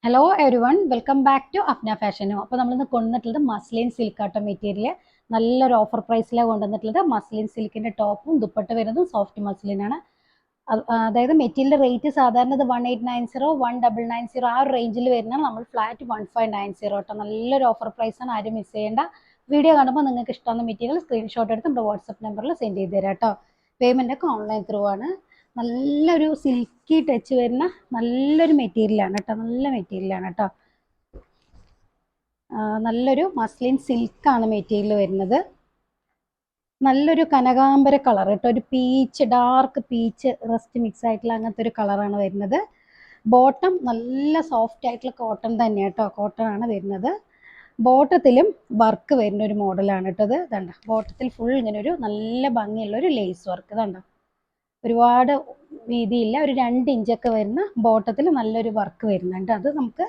Hello everyone, welcome back to Afna ഫാഷനോ. അപ്പോൾ നമ്മളിന്ന് കൊണ്ടുവന്നിട്ടുള്ളത് മസ്ലിൻ സിൽക്കാട്ടോ മെറ്റീരിയൽ. നല്ലൊരു ഓഫർ പ്രൈസിലാണ് കൊണ്ടുവന്നിട്ടുള്ളത്. മസ്ലിൻ സിൽക്കിന്റെ ടോപ്പും ദുപ്പട്ട വരുന്നതും സോഫ്റ്റ് മസ്ലിനാണ്. അതായത് മെറ്റീരിയൽ റേറ്റ് സാധാരണ 1890 1990 ആ ഒരു റേഞ്ചിൽ വരുന്നതാണ്. നമ്മൾ ഫ്ലാറ്റ് 1590 കേട്ടോ. നല്ലൊരു ഓഫർ പ്രൈസാണ്, ആരും മിസ് ചെയ്യേണ്ട. വീഡിയോ കാണുമ്പോൾ നിങ്ങൾക്ക് ഇഷ്ടമുള്ള മെറ്റീരിയൽ സ്ക്രീൻഷോട്ട് എടുത്ത് നമ്മുടെ വാട്സപ്പ് നമ്പറിൽ സെൻഡ് ചെയ്ത് തരാം കേട്ടോ. പേയ്മെന്റ് ഒക്കെ ഓൺലൈൻ ത്രൂ ആണ്. നല്ലൊരു സിൽക്കി ടച്ച് വരുന്ന നല്ലൊരു മെറ്റീരിയലാണ് കേട്ടോ. നല്ല മെറ്റീരിയലാണ് കേട്ടോ. നല്ലൊരു മസ്ലിൻ സിൽക്കാണ് മെറ്റീരിയൽ വരുന്നത്. നല്ലൊരു കനകാംബര കളർ കേട്ടോ. ഒരു peach, dark peach rest mix ആയിട്ടുള്ള അങ്ങനത്തെ ഒരു കളറാണ് വരുന്നത്. ബോട്ടം നല്ല സോഫ്റ്റ് ആയിട്ടുള്ള കോട്ടൺ തന്നെ കേട്ടോ. കോട്ടൺ ആണ് വരുന്നത്. ബോട്ടത്തിലും വർക്ക് വരുന്ന ഒരു മോഡലാണ് കേട്ടോ. ഇത് ഇതണ്ട, ബോട്ടത്തിൽ ഫുൾ ഇങ്ങനെ ഒരു നല്ല ഭംഗിയുള്ള ഒരു ലേസ് വർക്ക്. ഇതണ്ട, ഒരുപാട് വീതിയില്ല, ഒരു 2 ഇഞ്ചൊക്കെ വരുന്ന ബോട്ടത്തിൽ നല്ലൊരു വർക്ക് വരുന്നുണ്ട്. അത് നമുക്ക്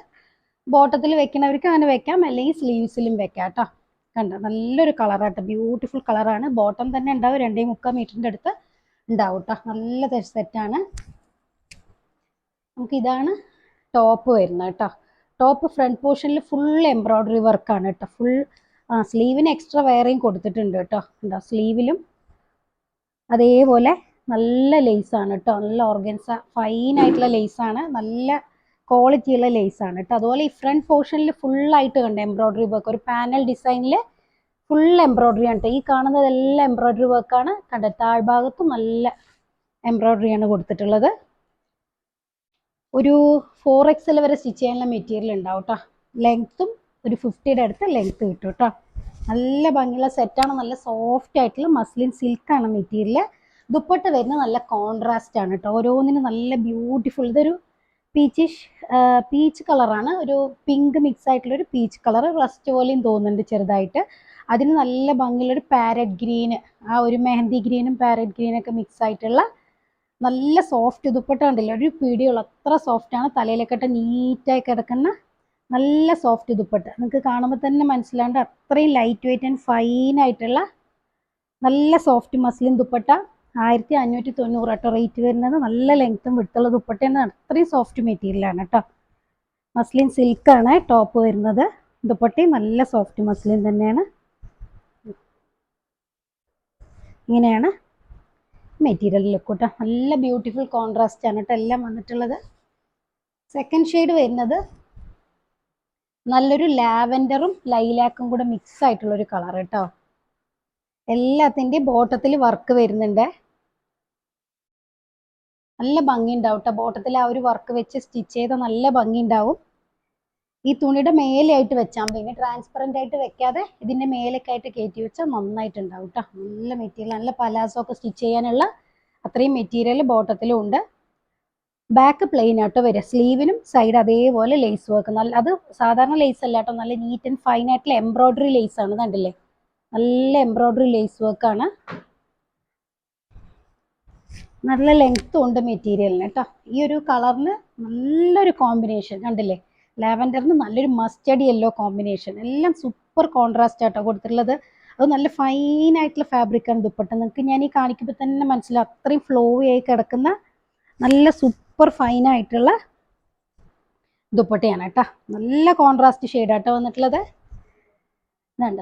ബോട്ടത്തിൽ വെക്കുന്നവർക്ക് അങ്ങനെ വെക്കാം, അല്ലെങ്കിൽ സ്ലീവ്സിലും വെക്കാം കേട്ടോ. കണ്ടോ, നല്ലൊരു കളറാട്ടോ, ബ്യൂട്ടിഫുൾ കളറാണ്. ബോട്ടം തന്നെ ഉണ്ടാവും, 2.25 മീറ്ററിൻ്റെ അടുത്ത് ഉണ്ടാവും കേട്ടോ. നല്ല സെറ്റാണ്. നമുക്ക് ഇതാണ് ടോപ്പ് വരുന്നത് കേട്ടോ. ടോപ്പ് ഫ്രണ്ട് പോർഷനിൽ ഫുൾ എംബ്രോയ്ഡറി വർക്കാണ് കേട്ടോ. ഫുൾ സ്ലീവിന് എക്സ്ട്രാ വേറെയും കൊടുത്തിട്ടുണ്ട് കേട്ടോ. ഉണ്ടോ, സ്ലീവിലും അതേപോലെ നല്ല ലേസാണ് കേട്ടോ. നല്ല ഓർഗൻസ ഫൈൻ ആയിട്ടുള്ള ലേസാണ്, നല്ല ക്വാളിറ്റി ഉള്ള ലേസാണ് കേട്ടോ. അതുപോലെ ഈ ഫ്രണ്ട് പോർഷനിൽ ഫുള്ളായിട്ട് കണ്ട എംബ്രോയ്ഡറി വർക്ക്, ഒരു പാനൽ ഡിസൈനിൽ ഫുൾ എംബ്രോയ്ഡറി ആണ് കേട്ടോ. ഈ കാണുന്നതെല്ലാം എംബ്രോയ്ഡറി വർക്കാണ് കണ്ട. താഴ്ഭാഗത്തും നല്ല എംബ്രോയ്ഡറി ആണ് കൊടുത്തിട്ടുള്ളത്. ഒരു 4XL വരെ സ്റ്റിച്ച് ചെയ്യാനുള്ള മെറ്റീരിയൽ ഉണ്ടാവും കേട്ടോ. ലെങ്ത്തും ഒരു 50യുടെ അടുത്ത് ലെങ്ത്ത് കിട്ടും കേട്ടോ. നല്ല ഭംഗിയുള്ള സെറ്റാണ്. നല്ല സോഫ്റ്റ് ആയിട്ടുള്ള മസ്ലിൻ സിൽക്കാണ് മെറ്റീരിയൽ. ദുപ്പട്ട വരുന്നത് നല്ല കോൺട്രാസ്റ്റ് ആണ് കേട്ടോ. ഓരോന്നിനും നല്ല ബ്യൂട്ടിഫുൾ. ഇതൊരു പീച്ച് കളറാണ്, ഒരു പിങ്ക് മിക്സ് ആയിട്ടുള്ള ഒരു പീച്ച് കളർ. റസ്റ്റ് പോലെയും തോന്നുന്നുണ്ട് ചെറുതായിട്ട്. അതിന് നല്ല ഭംഗിയുള്ളൊരു പാരറ്റ് ഗ്രീന്, ആ ഒരു മെഹന്തി ഗ്രീനും പാരറ്റ് ഗ്രീനൊക്കെ മിക്സ് ആയിട്ടുള്ള നല്ല സോഫ്റ്റ് ദുപ്പട്ട ഉണ്ടല്ലോ, ഒരു പിടിയുള്ള അത്ര സോഫ്റ്റാണ്. തലയിലൊക്കെ നീറ്റായി കിടക്കുന്ന നല്ല സോഫ്റ്റ് ദുപ്പട്ട. നിങ്ങൾക്ക് കാണുമ്പോൾ തന്നെ മനസ്സിലാണ്ട് അത്രയും ലൈറ്റ് വെയിറ്റ് ആൻഡ് ഫൈൻ ആയിട്ടുള്ള നല്ല സോഫ്റ്റ് മസ്ലിൻ ദുപ്പട്ട. 1590 കേട്ടോ റേറ്റ് വരുന്നത്. നല്ല ലെങ്ത്തും വിട്ടുള്ള ദുപ്പട്ടയാണ്. അത്രയും സോഫ്റ്റ് മെറ്റീരിയലാണ് കേട്ടോ. മസ്ലിൻ സിൽക്കാണ് ടോപ്പ് വരുന്നത്. ദുപ്പട്ടയും നല്ല സോഫ്റ്റ് മസ്ലിൻ തന്നെയാണ്. ഇങ്ങനെയാണ് മെറ്റീരിയൽ ലുക്ക് കേട്ടോ. നല്ല ബ്യൂട്ടിഫുൾ കോൺട്രാസ്റ്റ് ആണ് കേട്ടോ എല്ലാം വന്നിട്ടുള്ളത്. സെക്കൻഡ് ഷെയ്ഡ് വരുന്നത് നല്ലൊരു ലാവൻഡറും ലൈലാക്കും കൂടെ മിക്സ് ആയിട്ടുള്ള ഒരു കളർ കേട്ടോ. എല്ലാത്തിൻ്റെയും ബോട്ടത്തിൽ വർക്ക് വരുന്നുണ്ട്. നല്ല ഭംഗി ഉണ്ടാവും കേട്ടോ. ബോട്ടത്തിൽ ആ ഒരു വർക്ക് വെച്ച് സ്റ്റിച്ച് ചെയ്ത നല്ല ഭംഗി ഉണ്ടാവും. ഈ തുണിയുടെ മേലെയായിട്ട് വെച്ചാൽ, പിന്നെ ട്രാൻസ്പെറൻ്റ് ആയിട്ട് വെക്കാതെ ഇതിൻ്റെ മേലൊക്കെ ആയിട്ട് കയറ്റി വെച്ചാൽ നന്നായിട്ടുണ്ടാവും കേട്ടോ. നല്ല മെറ്റീരിയൽ, നല്ല പലാസോ ഒക്കെ സ്റ്റിച്ച് ചെയ്യാനുള്ള അത്രയും മെറ്റീരിയൽ ബോട്ടത്തിലും ഉണ്ട്. ബാക്ക് പ്ലെയിൻ ആട്ടോ വരിക. സ്ലീവിനും സൈഡ് അതേപോലെ ലേസ് വർക്ക്. നല്ല, അത് സാധാരണ ലേസ് അല്ല കേട്ടോ, നല്ല നീറ്റ് ആൻഡ് ഫൈൻ ആയിട്ടുള്ള എംബ്രോയ്ഡറി ലേസ് ആണ്. കണ്ടില്ലേ, നല്ല എംബ്രോയ്ഡറി ലേസ് വർക്കാണ്. നല്ല ലെങ്ത്തും ഉണ്ട് മെറ്റീരിയലിന് കേട്ടോ. ഈ ഒരു കളറിന് നല്ലൊരു കോമ്പിനേഷൻ കണ്ടില്ലേ. ലാവൻഡറിന് നല്ലൊരു മസ്റ്റർഡ് യെല്ലോ കോമ്പിനേഷൻ. എല്ലാം സൂപ്പർ കോൺട്രാസ്റ്റ് ആട്ടോ കൊടുത്തിട്ടുള്ളത്. അത് നല്ല ഫൈൻ ആയിട്ടുള്ള ഫാബ്രിക്കാണ് ദുപ്പട്ട. നിങ്ങൾക്ക് ഞാൻ ഈ കാണിക്കുമ്പോൾ തന്നെ മനസ്സിലാവും, അത്രയും ഫ്ലോ ആയി കിടക്കുന്ന നല്ല സൂപ്പർ ഫൈൻ ആയിട്ടുള്ള ദുപ്പട്ടയാണ് കേട്ടോ. നല്ല കോൺട്രാസ്റ്റ് ഷെയ്ഡാട്ടോ വന്നിട്ടുള്ളത്. ഇതാണ്ട,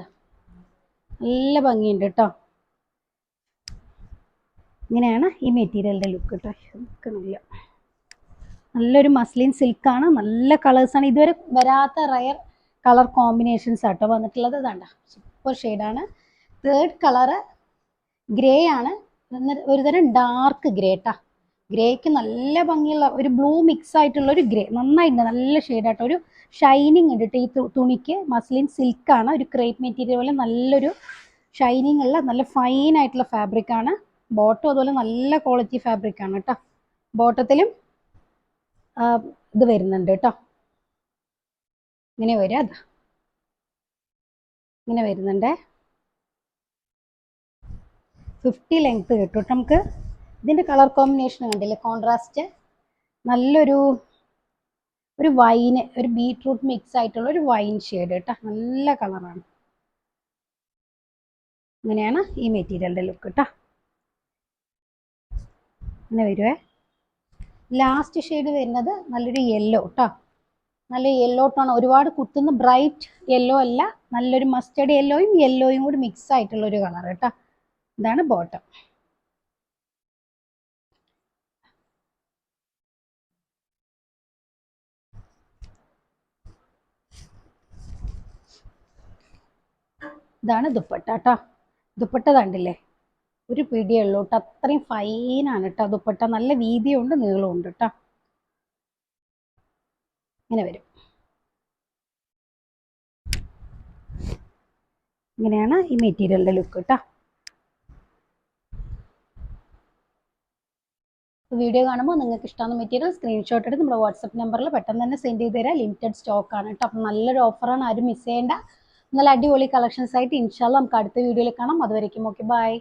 നല്ല ഭംഗിയുണ്ട് കേട്ടോ. ഇങ്ങനെയാണ് ഈ മെറ്റീരിയലിൻ്റെ ലുക്ക് കേട്ടോ. നിൽക്കുന്നില്ല, നല്ലൊരു മസ്ലിൻ സിൽക്കാണ്. നല്ല കളേഴ്സാണ്, ഇതുവരെ വരാത്ത റയർ കളർ കോമ്പിനേഷൻസ് ആട്ടോ വന്നിട്ടുള്ളത്. ഇതാണ്ട, സൂപ്പർ ഷെയ്ഡാണ്. തേർഡ് കളറ് ഗ്രേ ആണ്. ഒരുതരം ഡാർക്ക് ഗ്രേ കേട്ടോ. ഗ്രേക്ക് നല്ല ഭംഗിയുള്ള ഒരു ബ്ലൂ മിക്സ് ആയിട്ടുള്ള ഒരു ഗ്രേ, നന്നായിട്ടുണ്ട്. നല്ല ഷെയ്ഡാട്ടോ. ഒരു ഷൈനിങ് ഉണ്ട് കേട്ടോ ഈ തുണിക്ക്. മസ്ലിൻ സിൽക്കാണ്, ഒരു ക്രേപ്പ് മെറ്റീരിയൽ പോലെ നല്ലൊരു ഷൈനിങ് ഉള്ള നല്ല ഫൈൻ ആയിട്ടുള്ള ഫാബ്രിക്കാണ്. ബോട്ടം അതുപോലെ നല്ല ക്വാളിറ്റി ഫാബ്രിക്കാണ് കേട്ടോ. ബോട്ടത്തിലും ഇത് വരുന്നുണ്ട് കേട്ടോ. ഇങ്ങനെ വരിക, അതാ ഇങ്ങനെ വരുന്നുണ്ട്. 50 ലെങ്ത് കിട്ടും കേട്ടോ നമുക്ക്. ഇതിൻ്റെ കളർ കോമ്പിനേഷൻ കണ്ടില്ലേ, കോൺട്രാസ്റ്റ്. നല്ലൊരു വൈന്, ഒരു ബീട്രൂട്ട് മിക്സ് ആയിട്ടുള്ള ഒരു വൈൻ ഷെയ്ഡ് കേട്ടോ. നല്ല കളറാണ്. ഇങ്ങനെയാണ് ഈ മെറ്റീരിയലിൻ്റെ ലുക്ക് കേട്ടോ. ഇങ്ങനെ വരുവേ. ലാസ്റ്റ് ഷെയ്ഡ് വരുന്നത് നല്ലൊരു യെല്ലോ കേട്ടോ. നല്ല യെല്ലോ ടോൺ, ഒരുപാട് കുത്തുന്ന ബ്രൈറ്റ് യെല്ലോ അല്ല, നല്ലൊരു മസ്റ്റേർഡ് യെല്ലോയും കൂടി മിക്സ് ആയിട്ടുള്ള ഒരു കളർ കേട്ടോ. ഇതാണ് ബോട്ടം. ഇതാണ് ദുപ്പട്ട കേട്ടോ. ദുപ്പട്ട കണ്ടില്ലേ, ഒരു പിടിയേ ഉള്ളൂ കേട്ടോ, അത്രയും ഫൈനാണ് കേട്ടോ ദുപ്പട്ട. നല്ല വീതിയുണ്ട് നീളമുണ്ട് കേട്ടോ. ഇങ്ങനെ വരും. ഇങ്ങനെയാണ് ഈ മെറ്റീരിയലിന്റെ ലുക്ക് കേട്ടോ. വീഡിയോ കാണുമ്പോൾ നിങ്ങൾക്ക് ഇഷ്ടമാകുന്ന മെറ്റീരിയൽ സ്ക്രീൻഷോട്ട് എടുത്ത് നമ്മുടെ വാട്സപ്പ് നമ്പറിൽ പെട്ടെന്ന് തന്നെ സെൻഡ് ചെയ്ത് തരാം. ലിമിറ്റഡ് സ്റ്റോക്ക് ആണ് കേട്ടോ. അപ്പം നല്ലൊരു ഓഫറാണ്, ആരും മിസ് ചെയ്യേണ്ട. നല്ല അടിപൊളി കളക്ഷൻസ് ആയിട്ട് ഇൻഷാല്ല നമുക്ക് അടുത്ത വീഡിയോയിൽ കാണാം. അതുവരേക്കും ഓക്കെ ബൈ.